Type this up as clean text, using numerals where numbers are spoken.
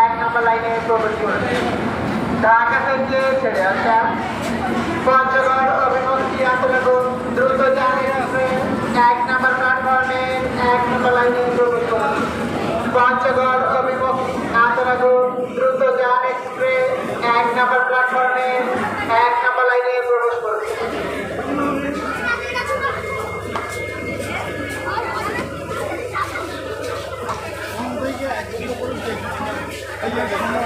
এক নম্বর লাইনে প্রবেশ করেছে। ঢাকা থেকে ছেড়ে আসা পঞ্চগড় অভিমুখী আন্তনগর দ্রুতযান এক্সপ্রেস এক নম্বর প্ল্যাটফর্মে এক নম্বর লাইনে প্রবেশ করেছে। পঞ্চগড় অভিমুখী আন্তনগর দ্রুতযান এক্সপ্রেস এক নম্বর প্ল্যাটফর্মে এক নম্বর লাইনে প্রবেশ করেছে।